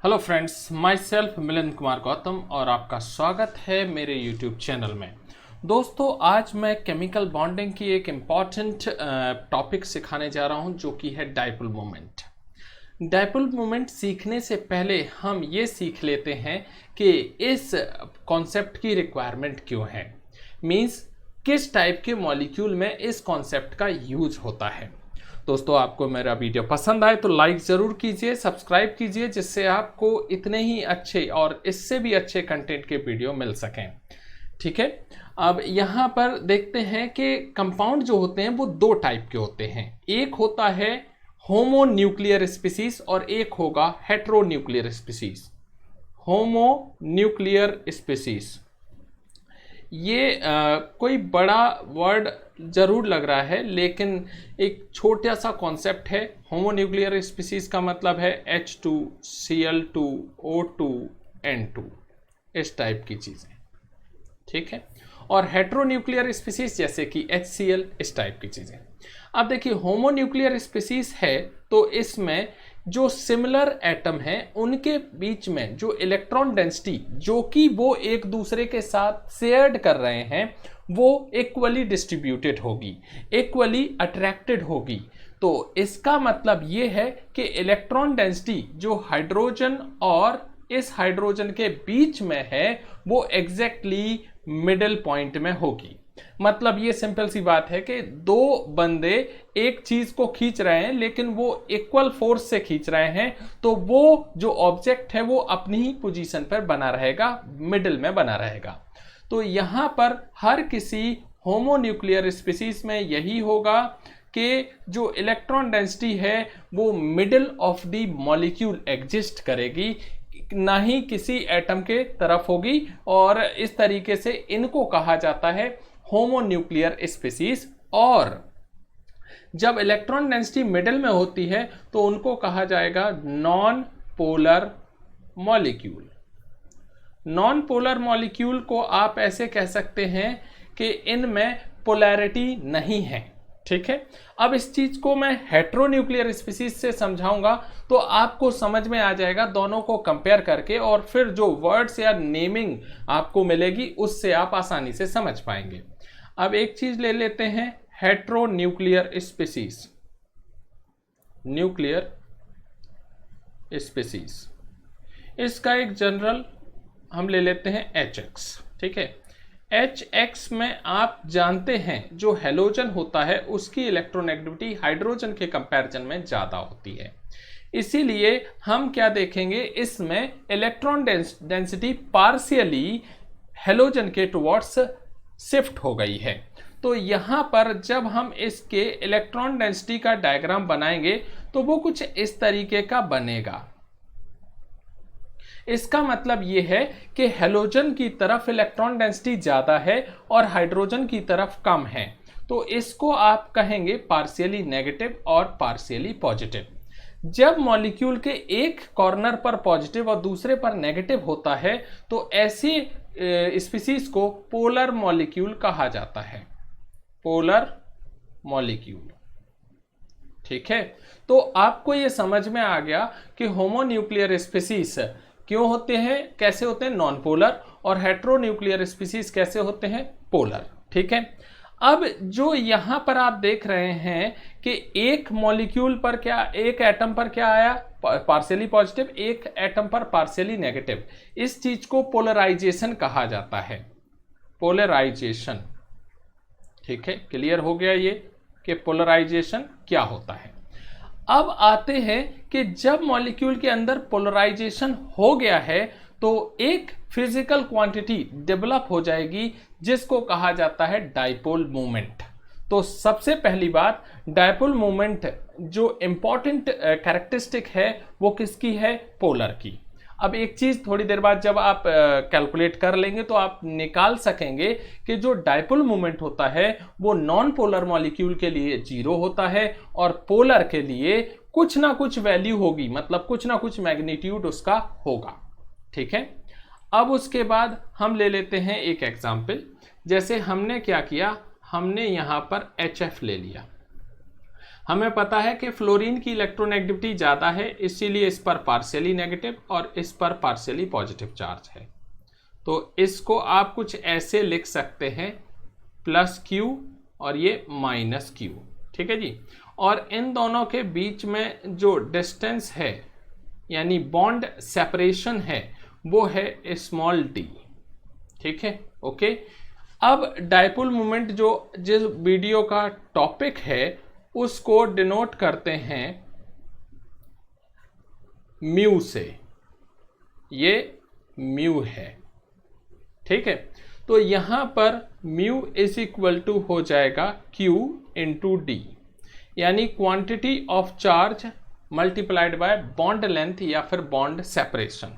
Hello friends, my self Milind Kumar Gautam और आपका स्वागत है मेरे यूट्यूब चैनल में। दोस्तों, आज मैं केमिकल बॉन्डिंग की एक इम्पॉर्टेंट टॉपिक सिखाने जा रहा हूं जो कि है डाइपोल मोमेंट। डाइपोल मोमेंट सीखने से पहले हम ये सीख लेते हैं कि इस कॉन्सेप्ट की रिक्वायरमेंट क्यों है, मीन्स किस टाइप के मॉलिक्यूल में इस कॉन्सेप्ट का यूज होता है। दोस्तों, आपको मेरा वीडियो पसंद आए तो लाइक ज़रूर कीजिए, सब्सक्राइब कीजिए, जिससे आपको इतने ही अच्छे और इससे भी अच्छे कंटेंट के वीडियो मिल सकें। ठीक है, अब यहाँ पर देखते हैं कि कंपाउंड जो होते हैं वो दो टाइप के होते हैं। एक होता है होमोन्यूक्लियर स्पीसीज और एक होगा हेट्रोन्यूक्लियर स्पीसीज। होमोन्यूक्लियर स्पीसीज ये कोई बड़ा वर्ड जरूर लग रहा है, लेकिन एक छोटा सा कॉन्सेप्ट है। होमोन्यूक्लियर स्पीसीज का मतलब है H2Cl2O2N2, इस टाइप की चीज़ें। ठीक है, और हेट्रोन्यूक्लियर स्पीसीज जैसे कि HCl, इस टाइप की चीज़ें। अब देखिए, होमोन्यूक्लियर स्पीसीज है तो इसमें जो सिमिलर एटम हैं उनके बीच में जो इलेक्ट्रॉन डेंसिटी जो कि वो एक दूसरे के साथ शेयर्ड कर रहे हैं वो इक्वली डिस्ट्रीब्यूटेड होगी, इक्वली अट्रैक्टेड होगी। तो इसका मतलब ये है कि इलेक्ट्रॉन डेंसिटी जो हाइड्रोजन और इस हाइड्रोजन के बीच में है वो एग्जैक्टली मिडिल पॉइंट में होगी। मतलब ये सिंपल सी बात है कि दो बंदे एक चीज को खींच रहे हैं लेकिन वो इक्वल फोर्स से खींच रहे हैं, तो वो जो ऑब्जेक्ट है वो अपनी ही पोजीशन पर बना रहेगा, मिडिल में बना रहेगा। तो यहां पर हर किसी होमोन्यूक्लियर स्पीसीज में यही होगा कि जो इलेक्ट्रॉन डेंसिटी है वो middle of the molecule exist करेगी, ना ही किसी एटम के तरफ होगी। और इस तरीके से इनको कहा जाता है होमोन्यूक्लियर स्पीसीज। और जब इलेक्ट्रॉन डेंसिटी मिडिल में होती है तो उनको कहा जाएगा non polar molecule. Non polar molecule को आप ऐसे कह सकते हैं कि इनमें पोलैरिटी नहीं है। ठीक है, अब इस चीज को मैं हेट्रोन्यूक्लियर स्पीसीज से समझाऊंगा तो आपको समझ में आ जाएगा दोनों को कंपेयर करके, और फिर जो वर्ड्स या नेमिंग आपको मिलेगी उससे आप आसानी से समझ पाएंगे। अब एक चीज ले लेते हैं, हेट्रोन्यूक्लियर स्पीसीज। न्यूक्लियर स्पीसीज, इसका एक जनरल हम ले लेते हैं HX। ठीक है, HX में आप जानते हैं जो हैलोजन होता है उसकी इलेक्ट्रोनेगेटिविटी हाइड्रोजन के कंपैरिजन में ज़्यादा होती है। इसीलिए हम क्या देखेंगे, इसमें इलेक्ट्रॉन डेंसिटी पार्शियली हैलोजन के टुवर्ड्स शिफ्ट हो गई है। तो यहाँ पर जब हम इसके इलेक्ट्रॉन डेंसिटी का डायग्राम बनाएंगे तो वो कुछ इस तरीके का बनेगा। इसका मतलब यह है कि हैलोजन की तरफ इलेक्ट्रॉन डेंसिटी ज्यादा है और हाइड्रोजन की तरफ कम है। तो इसको आप कहेंगे पार्शियली नेगेटिव और पार्शियली पॉजिटिव। जब मॉलिक्यूल के एक कॉर्नर पर पॉजिटिव और दूसरे पर नेगेटिव होता है तो ऐसे स्पीसीज को पोलर मॉलिक्यूल कहा जाता है, पोलर मॉलिक्यूल। ठीक है, तो आपको यह समझ में आ गया कि होमोन्यूक्लियर स्पीसीज क्यों होते हैं, कैसे होते हैं नॉन पोलर, और हेट्रोन्यूक्लियर स्पीसीज कैसे होते हैं पोलर। ठीक है, अब जो यहां पर आप देख रहे हैं कि एक मॉलिक्यूल पर क्या, एक एटम पर क्या आया, पार्शियली पॉजिटिव, एक एटम पर पार्शियली नेगेटिव। इस चीज को पोलराइजेशन कहा जाता है, पोलराइजेशन। ठीक है, क्लियर हो गया ये कि पोलराइजेशन क्या होता है। अब आते हैं कि जब मॉलिक्यूल के अंदर पोलराइजेशन हो गया है तो एक फिजिकल क्वांटिटी डेवलप हो जाएगी जिसको कहा जाता है डाइपोल मोमेंट। तो सबसे पहली बात, डाइपोल मोमेंट जो इंपॉर्टेंट कैरेक्टरिस्टिक है वो किसकी है, पोलर की। अब एक चीज थोड़ी देर बाद जब आप कैलकुलेट कर लेंगे तो आप निकाल सकेंगे कि जो डाइपोल मोमेंट होता है वो नॉन पोलर मॉलिक्यूल के लिए 0 होता है और पोलर के लिए कुछ ना कुछ वैल्यू होगी, मतलब कुछ ना कुछ मैग्नीट्यूड उसका होगा। ठीक है, अब उसके बाद हम ले लेते हैं एक एग्जाम्पल। जैसे हमने क्या किया, हमने यहां पर HF ले लिया। हमें पता है कि फ्लोरीन की इलेक्ट्रोनेगेटिविटी ज़्यादा है, इसीलिए इस पर पार्शियली नेगेटिव और इस पर पार्शियली पॉजिटिव चार्ज है। तो इसको आप कुछ ऐसे लिख सकते हैं, प्लस Q और ये माइनस Q, ठीक है जी। और इन दोनों के बीच में जो डिस्टेंस है यानी बॉन्ड सेपरेशन है वो है स्मॉल d, ठीक है, ओके। अब डायपोल मोमेंट जो जिस वीडियो का टॉपिक है उसको डिनोट करते हैं म्यू से, ये म्यू है, ठीक है। तो यहां पर म्यू इज इक्वल टू हो जाएगा Q इंटू डी, यानी quantity of charge multiplied by bond length या फिर बॉन्ड सेपरेशन,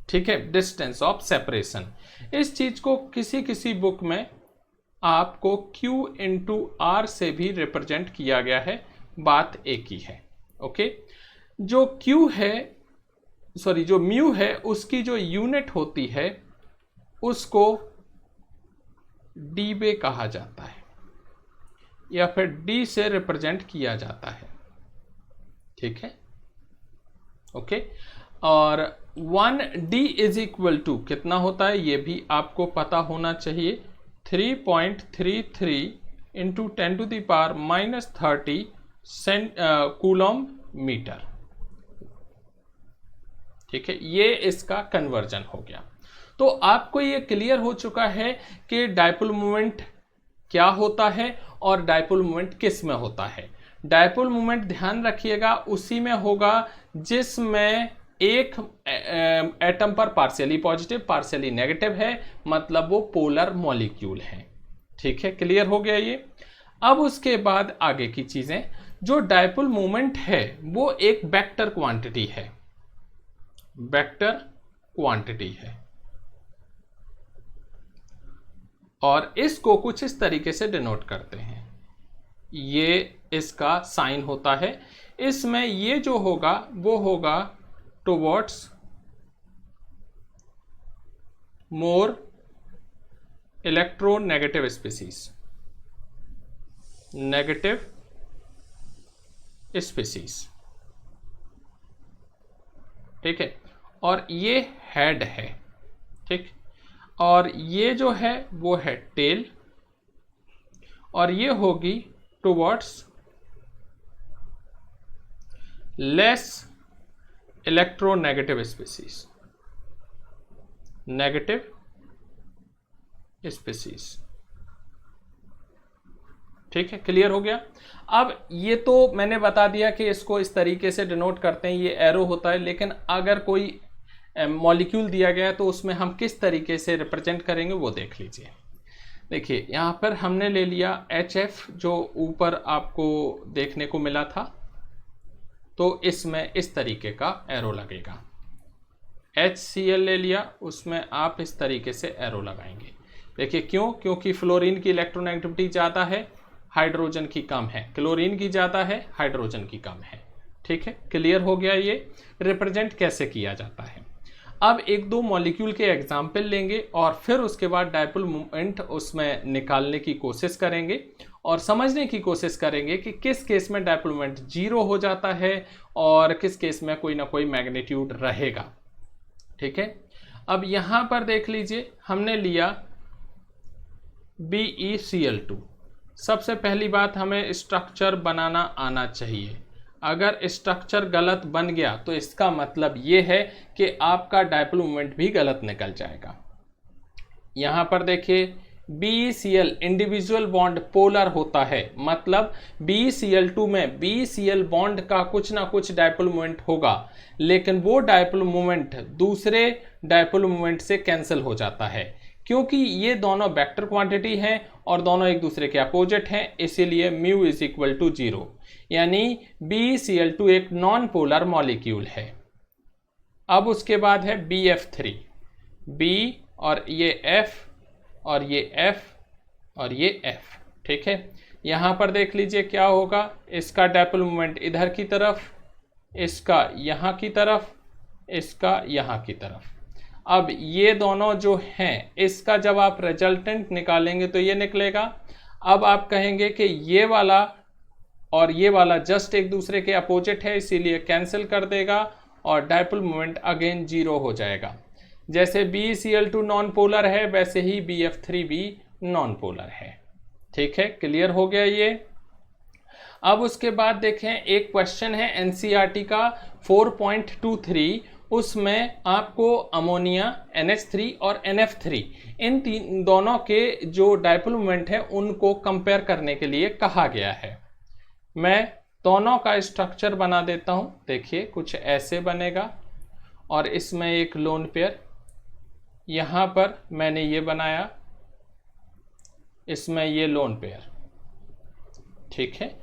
ठीक है, डिस्टेंस ऑफ सेपरेशन। इस चीज को किसी किसी बुक में आपको Q इंटू आर से भी रिप्रेजेंट किया गया है, बात एक ही है, ओके। जो Q है, सॉरी जो म्यू है, उसकी जो यूनिट होती है उसको डीबे कहा जाता है या फिर डी से रिप्रेजेंट किया जाता है, ठीक है, ओके। और 1D इज इक्वल टू कितना होता है ये भी आपको पता होना चाहिए, 3.33 इंटू 10⁻⁻30 कूलम मीटर, ठीक है। ये इसका कन्वर्जन हो गया। तो आपको ये क्लियर हो चुका है कि डायपोल मोमेंट क्या होता है और डायपोल मोमेंट किस में होता है। डायपोल मोमेंट ध्यान रखिएगा उसी में होगा जिसमें एक एटम पर पार्शियली पॉजिटिव पार्शियली नेगेटिव है, मतलब वो पोलर मॉलिक्यूल है, ठीक है, क्लियर हो गया ये। अब उसके बाद आगे की चीजें, जो डायपोल मोमेंट है वो एक वेक्टर क्वांटिटी है, वेक्टर क्वांटिटी है, और इसको कुछ इस तरीके से डिनोट करते हैं, ये इसका साइन होता है। इसमें ये जो होगा वो होगा towards more electronegative species, negative species, ठीक है। और ये हेड है, ठीक, और ये जो है वो है टेल, और ये होगी towards less electronegative species, negative species, ठीक है, क्लियर हो गया। अब ये तो मैंने बता दिया कि इसको इस तरीके से डिनोट करते हैं, ये एरो होता है, लेकिन अगर कोई मॉलिक्यूल दिया गया है तो उसमें हम किस तरीके से रिप्रेजेंट करेंगे वो देख लीजिए। देखिए यहाँ पर हमने ले लिया HF जो ऊपर आपको देखने को मिला था, तो इसमें इस तरीके का एरो लगेगा। HCl ले लिया, उसमें आप इस तरीके से एरो लगाएंगे। देखिए क्यों, क्योंकि फ्लोरीन की इलेक्ट्रोनेगेटिविटी ज़्यादा है, हाइड्रोजन की कम है, क्लोरीन की ज़्यादा है, हाइड्रोजन की कम है, ठीक है, क्लियर हो गया। ये रिप्रेजेंट कैसे किया जाता है। अब एक दो मॉलिक्यूल के एग्जाम्पल लेंगे और फिर उसके बाद डायपोल मोमेंट उसमें निकालने की कोशिश करेंगे और समझने की कोशिश करेंगे कि किस केस में डायपोल मोमेंट 0 हो जाता है और किस केस में कोई ना कोई मैग्नीट्यूड रहेगा, ठीक है। अब यहाँ पर देख लीजिए, हमने लिया BeCl2। सबसे पहली बात, हमें स्ट्रक्चर बनाना आना चाहिए। अगर स्ट्रक्चर गलत बन गया तो इसका मतलब ये है कि आपका डायपोल मोमेंट भी गलत निकल जाएगा। यहाँ पर देखिए BeCl इंडिविजुअल बॉन्ड पोलर होता है, मतलब BeCl2 में BeCl बॉन्ड का कुछ ना कुछ डायपोल मोमेंट होगा, लेकिन वो डायपोल मोमेंट दूसरे डायपोल मोमेंट से कैंसिल हो जाता है, क्योंकि ये दोनों वेक्टर क्वांटिटी हैं और दोनों एक दूसरे के अपोजिट हैं, इसीलिए म्यू इज इक्वल टू 0, यानी BeCl2 एक नॉन पोलर मॉलिक्यूल है। अब उसके बाद है BF3, B और ये F और ये F और ये F, ठीक है। यहाँ पर देख लीजिए क्या होगा, इसका डायपोल मोमेंट इधर की तरफ, इसका यहाँ की तरफ, इसका यहाँ की तरफ। अब ये दोनों जो हैं, इसका जब आप रिजल्टेंट निकालेंगे तो ये निकलेगा। अब आप कहेंगे कि ये वाला और ये वाला जस्ट एक दूसरे के अपोजिट है, इसीलिए कैंसिल कर देगा और डायपोल मोमेंट अगेन 0 हो जाएगा। जैसे BeCl2 नॉन पोलर है वैसे ही BF3 भी नॉन पोलर है। ठीक है, क्लियर हो गया ये। अब उसके बाद देखें, एक क्वेश्चन है NCERT का 4.23, उसमें आपको अमोनिया NH3 और NF3 इन तीन दोनों के जो डायपोल मोमेंट है उनको कंपेयर करने के लिए कहा गया है। मैं दोनों का स्ट्रक्चर बना देता हूं। देखिए कुछ ऐसे बनेगा और इसमें एक लोन पेयर, यहां पर मैंने ये बनाया, इसमें ये लोन पेयर। ठीक है,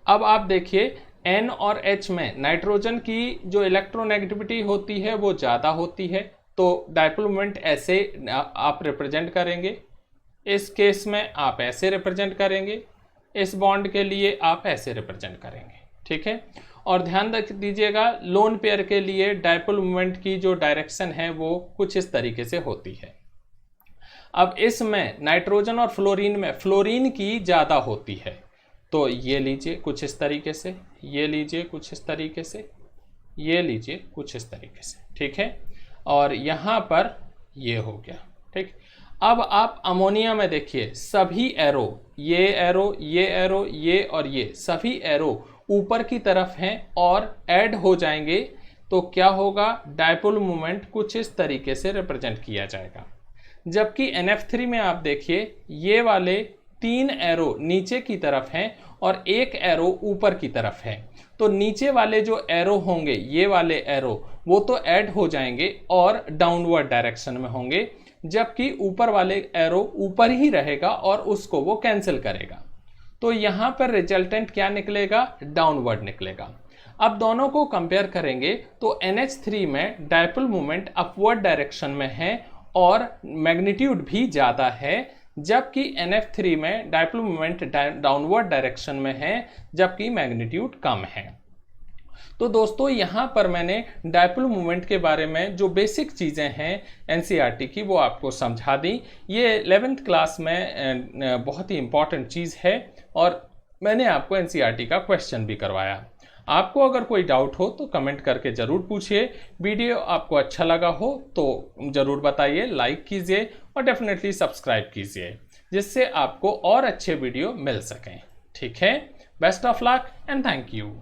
अब आप देखिए N और H में नाइट्रोजन की जो इलेक्ट्रोनेगेटिविटी होती है वो ज़्यादा होती है, तो डायपोल मोमेंट ऐसे आप रिप्रेजेंट करेंगे। इस केस में आप ऐसे रिप्रेजेंट करेंगे, इस बॉन्ड के लिए आप ऐसे रिप्रेजेंट करेंगे। ठीक है, और ध्यान रख दीजिएगा लोन पेयर के लिए डायपोल मोमेंट की जो डायरेक्शन है वो कुछ इस तरीके से होती है। अब इसमें नाइट्रोजन और फ्लोरीन में फ्लोरीन की ज़्यादा होती है, तो ये लीजिए कुछ इस तरीके से, ये लीजिए कुछ इस तरीके से, ये लीजिए कुछ इस तरीके से। ठीक है, और यहाँ पर ये हो गया। ठीक, अब आप अमोनिया में देखिए सभी एरो, ये एरो, ये एरो, ये और ये सभी एरो ऊपर की तरफ हैं और ऐड हो जाएंगे, तो क्या होगा, डायपोल मोमेंट कुछ इस तरीके से रिप्रेजेंट किया जाएगा। जबकि NF3 में आप देखिए ये वाले 3 एरो नीचे की तरफ हैं और एक एरो ऊपर की तरफ है, तो नीचे वाले जो एरो होंगे, ये वाले एरो, वो तो ऐड हो जाएंगे और डाउनवर्ड डायरेक्शन में होंगे, जबकि ऊपर वाले एरो ऊपर ही रहेगा और उसको वो कैंसिल करेगा। तो यहाँ पर रिजल्टेंट क्या निकलेगा, डाउनवर्ड निकलेगा। अब दोनों को कंपेयर करेंगे तो NH3 में डायपोल मोमेंट अपवर्ड डायरेक्शन में है और मैग्नीट्यूड भी ज़्यादा है, जबकि NF3 में डायपोल मोमेंट डाउनवर्ड डायरेक्शन में है जबकि मैग्नीट्यूड कम है। तो दोस्तों यहाँ पर मैंने डायपोल मोमेंट के बारे में जो बेसिक चीज़ें हैं NCERT की वो आपको समझा दी। ये 11th क्लास में बहुत ही इम्पॉर्टेंट चीज़ है और मैंने आपको NCERT का क्वेश्चन भी करवाया। आपको अगर कोई डाउट हो तो कमेंट करके ज़रूर पूछिए। वीडियो आपको अच्छा लगा हो तो ज़रूर बताइए, लाइक कीजिए और डेफिनेटली सब्सक्राइब कीजिए, जिससे आपको और अच्छे वीडियो मिल सकें। ठीक है, best of luck and thank you.